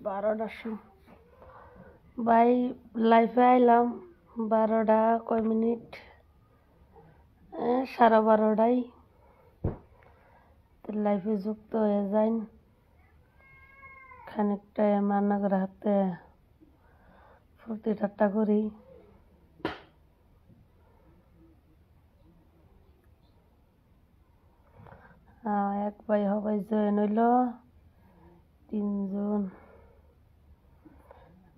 12টার সময় ভাই লাইফে আইলাম 12টা কয় মিনিট 12:30টায় লাইফে যুক্ত হয়ে যাই খানিকটা রান্নাঘর হাতে ফুর্তি ঠাট্টা করি। এক ভাই হবাই জয়েন হইল 3 জন।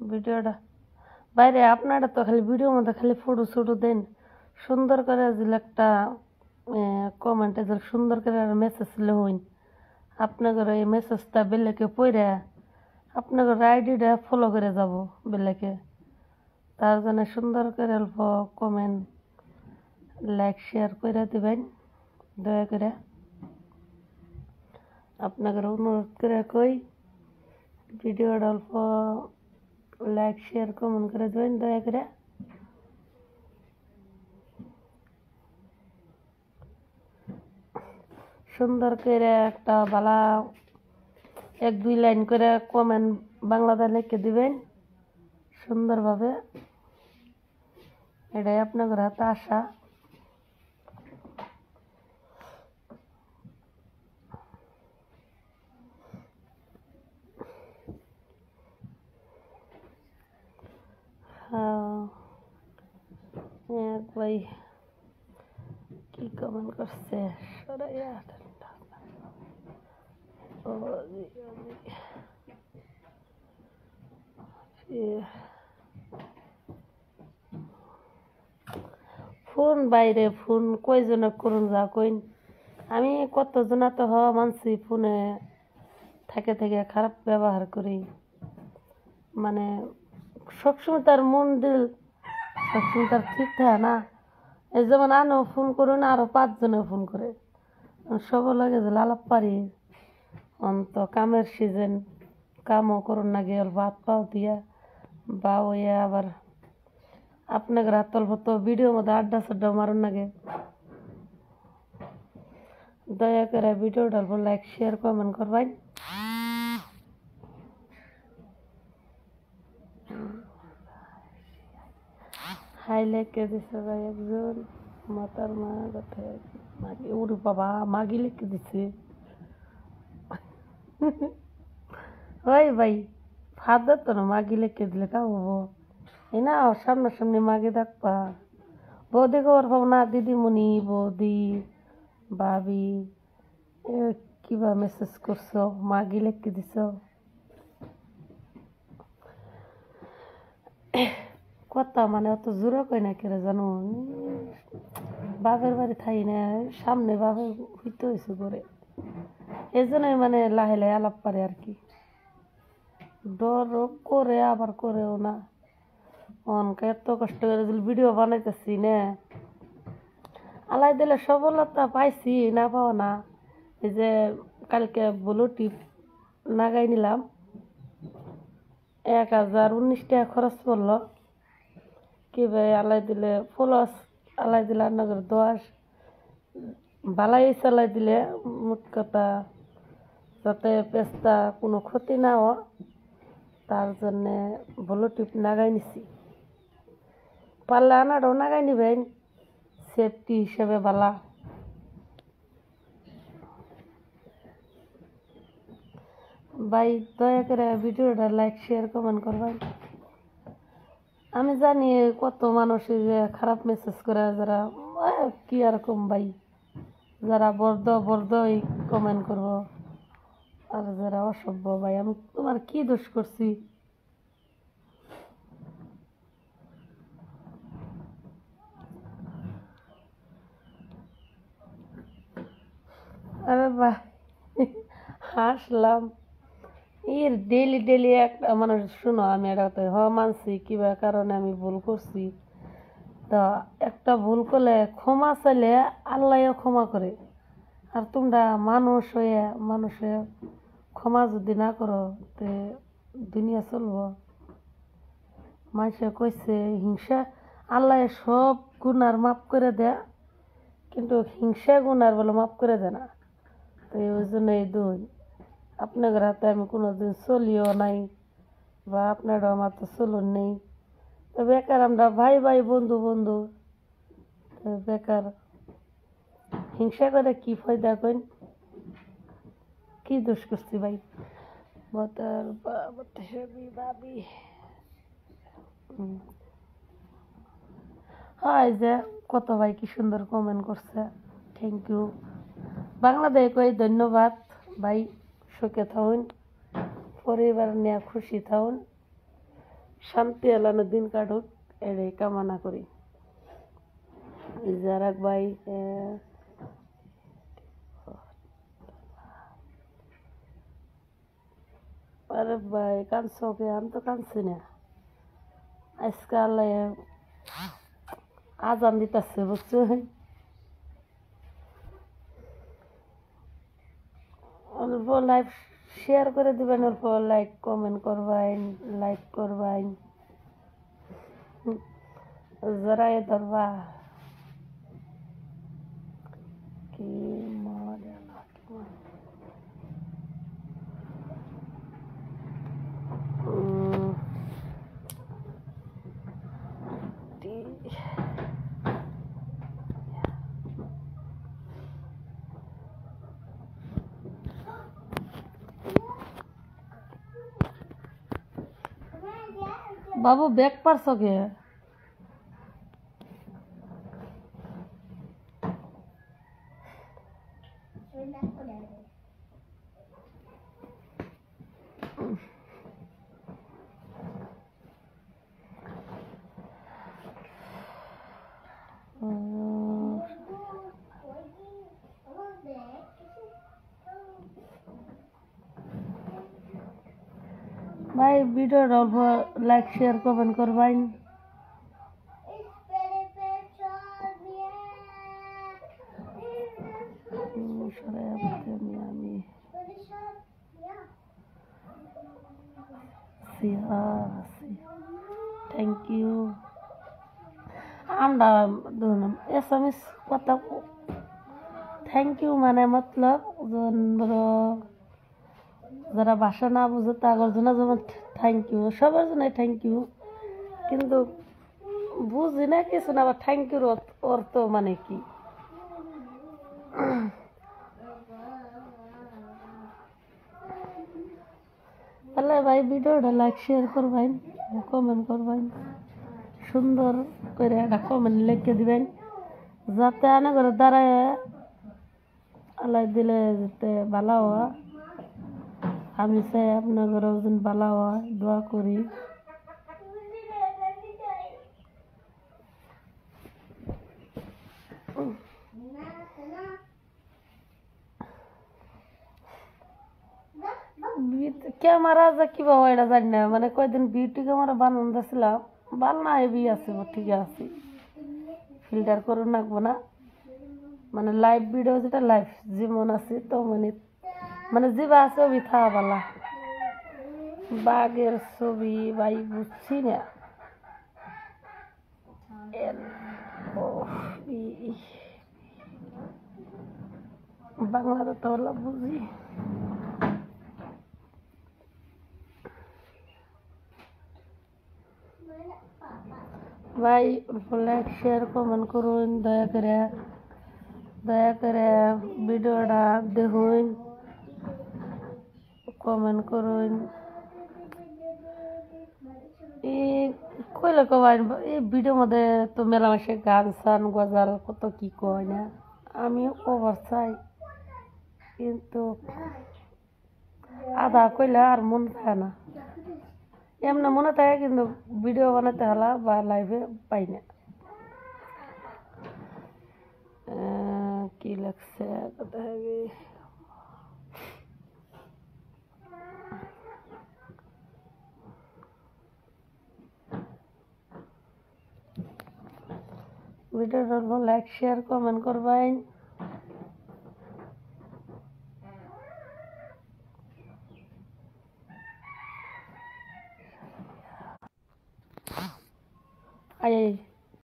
ভিডিওটা বাইরে আপনারা তো খালি ভিডিওর মধ্যে খালি ফটো ছোটো দেন, সুন্দর করে যদি একটা কমেন্টে যদি সুন্দর করে মেসেজ লইন আপনাদের এই মেসেজটা বেলেকে পড়ে আপনাদের আইডিটা ফলো করে যাব বেলেকে, তার জন্য সুন্দর করে অল্প কমেন্ট লাইক শেয়ার করে দিবেন দয়া করে। আপনাদের অনুরোধ করে কই ভিডিওটা অল্প লাইক শেয়ার কমেন্ট করে দেবেন দয়া করে। সুন্দর করে একটা বালা 1-2 লাইন করে কমেন্ট বাংলাতে লিখে দিবেন সুন্দরভাবে, এটাই আপনাদের হাতে আশা। এক ভাই কি কমেন্ট করছে সরাইয়া ফোন বাইরে ফোন কয়জনে করুন যা কইন, আমি কতজনা তো হওয়া মানছি ফোনে থেকে থেকে খারাপ ব্যবহার করি, মানে সবসময় তার মন দিল সবসময় তার ঠিক থাকে না। এই যেমন আনও ফোন করুন আরো 5 জনে ফোন করে সব লাগে যে লালাপ পারি অন্ত কামের সিজন কামও করুন না গিয়ে অল্প হাত পাও দিয়া বা ওই আবার আপনাকে রাত অল্প তো ভিডিওর মধ্যে আড্ডা সাড্ডা মারুন নাগে। দয়া করে ভিডিওটা অল্প লাইক শেয়ার কমেন্ট করবেন। হাই লিখে দিছে ভাই একজন মাতার মা কোথায় মাগি, ওরে বাবা মাগি লিখে দিছে। ওই ভাই ফাদার তো না মাগি লিখে দিলে কা হবো, এই না সামনাসামনি মাগি দেখবা বৌদি খবর পাবো না, দিদিমণি বৌদি ভাবি কিবা মেসেজ করছো মাগি লিখে দিছ। কথা মানে অত জোরে কই না কেরে জানো, বাপের বাড়ি থাই না সামনে বাপের হইতে হয়েছে করে, এই জন্যই মানে লাহে লাহে আলাপ পারে আর কি, ডর করে আবার করেও না। অনকে এত কষ্ট করে যদি ভিডিও বানাইতেছি না আলাই দিলে সফলতা পাইছি না পাও না। এই যে কালকে ব্লু টিপ লাগাই নিলাম 1019 টাকা খরচ পড়লো, কি ভাই আলাই দিলে ফলস আলাই দিলে আপনাদের 10 বালাই চালাই দিলে মোট কথা যাতে পেস্তা কোনো ক্ষতি না হয় তার জন্যে ব্লু টিপ লাগাই নিছি। পারলে আনারও লাগাই নিবেন সেফটি হিসেবে বালা। ভাই দয়া করে ভিডিওটা লাইক শেয়ার কমেন্ট করবেন। আমি জানি কত মানুষ যে খারাপ মেসেজ করে, যারা কি আর কম ভাই যারা বর্দই কমেন্ট করবো আর যারা অসভ্য ভাই আমি তোমার কি দোষ করছি। আরে ভাই হাসলাম এর ডেলি ডেলি একটা মানুষ শুনো, আমি এটা হ মানছি কিবা কারণে আমি ভুল করছি, তা একটা ভুল করলে ক্ষমা চাইলে আল্লাহও ক্ষমা করে, আর তোমরা মানুষ হয়ে ক্ষমা যদি না করো তে দুনিয়া চলবো। মানুষে কইছে হিংসা আল্লাহ সব গুনার মাফ করে দেয় কিন্তু হিংসা গুনার বলে মাফ করে দেয় না। তো ওই জন্য এই দুই আপনাদের হাতে আমি কোনোদিন চলিও নাই বা আপনারা আমার তো চলুন নেই। তো বেকার আমরা ভাই ভাই বন্ধু বন্ধু, তো বেকার হিংসা করে কি ফায়দা কইন? কি দোষ করছি ভাই? বতার ভাবি হয় যে কত ভাই কি সুন্দর কমেন্ট করছে, থ্যাংক ইউ। বাংলাদেশ কই ধন্যবাদ ভাই, সুখে থাকুন, পরিবার নিয়ে খুশি থাকুন, শান্তি এলানো দিন কাটুক, এটাই কামনা করি। যারা ভাই আরে ভাই কাঁদছো কে? আমি তো কাঁদছি না, আজকাল আজান দিতেছে বুঝছো, অল্প লাইভ শেয়ার করে দিবেন, অল্প লাইক কমেন্ট করবেন, লাইক করবেন, যারা এ ধরবা কি মজা না কি মজা। বাবু ব্যাগ পারছো কে? ভাই ভিডিওটা অল্প লাইক শেয়ার কমেন্ট করবেন। আমি থ্যাংক ইউ। আমরা এসএমএস কথা থ্যাংক ইউ মানে মতলব যারা ভাষা না বুঝে তাদের জন্য যেমন থ্যাংক ইউ, সবার জন্য থ্যাংক ইউ, কিন্তু বুঝি না কিছু না আবার থ্যাংক ইউর অর্থ মানে কি। তাহলে ভাই ভিডিওটা লাইক শেয়ার করবেন, কমেন্ট করবেন, সুন্দর করে একটা কমেন্ট লিখে দিবেন, যাতে আনা করে দাঁড়ায় আল্লাহ দিলে যেতে ভালো হওয়া। আমি চাই আপনার যেন ভালো হয়, দোয়া করি। ক্যামেরা যে কিভাবে এটা জানি না, মানে কয়দিন বিউটি ক্যামেরা বানানো যাচ্ছিলাম, ভাল না হেভি আছে, ঠিক আছে, ফিল্টার করে রাখবো না, মানে লাইভ ভিডিও যেটা লাইভ যেমন আছে তো মানে যেবা ছবি থাকা পালা, বাঘের ছবি ভাই বুঝছি না, বাংলাতে তো হলো বুঝি। ভাই লাইক শেয়ার কমেন্ট করুন, দয়া করে ভিডিওটা দেখুন, কমেন্ট করুন। এই কইলে কবাই এই ভিডিওর মধ্যে তো মেলামেশা গান সান গজাল কত কি কয় না, আমিও কভার চাই, কিন্তু আধা কইলে আর মন থাকে না, এমনি মনে থাকে কিন্তু ভিডিও বানাতে হলা বা লাইভে পাই না। কি লাগছে কথা হবে, ভিডিওটা লাইক শেয়ার কমেন্ট করবেন।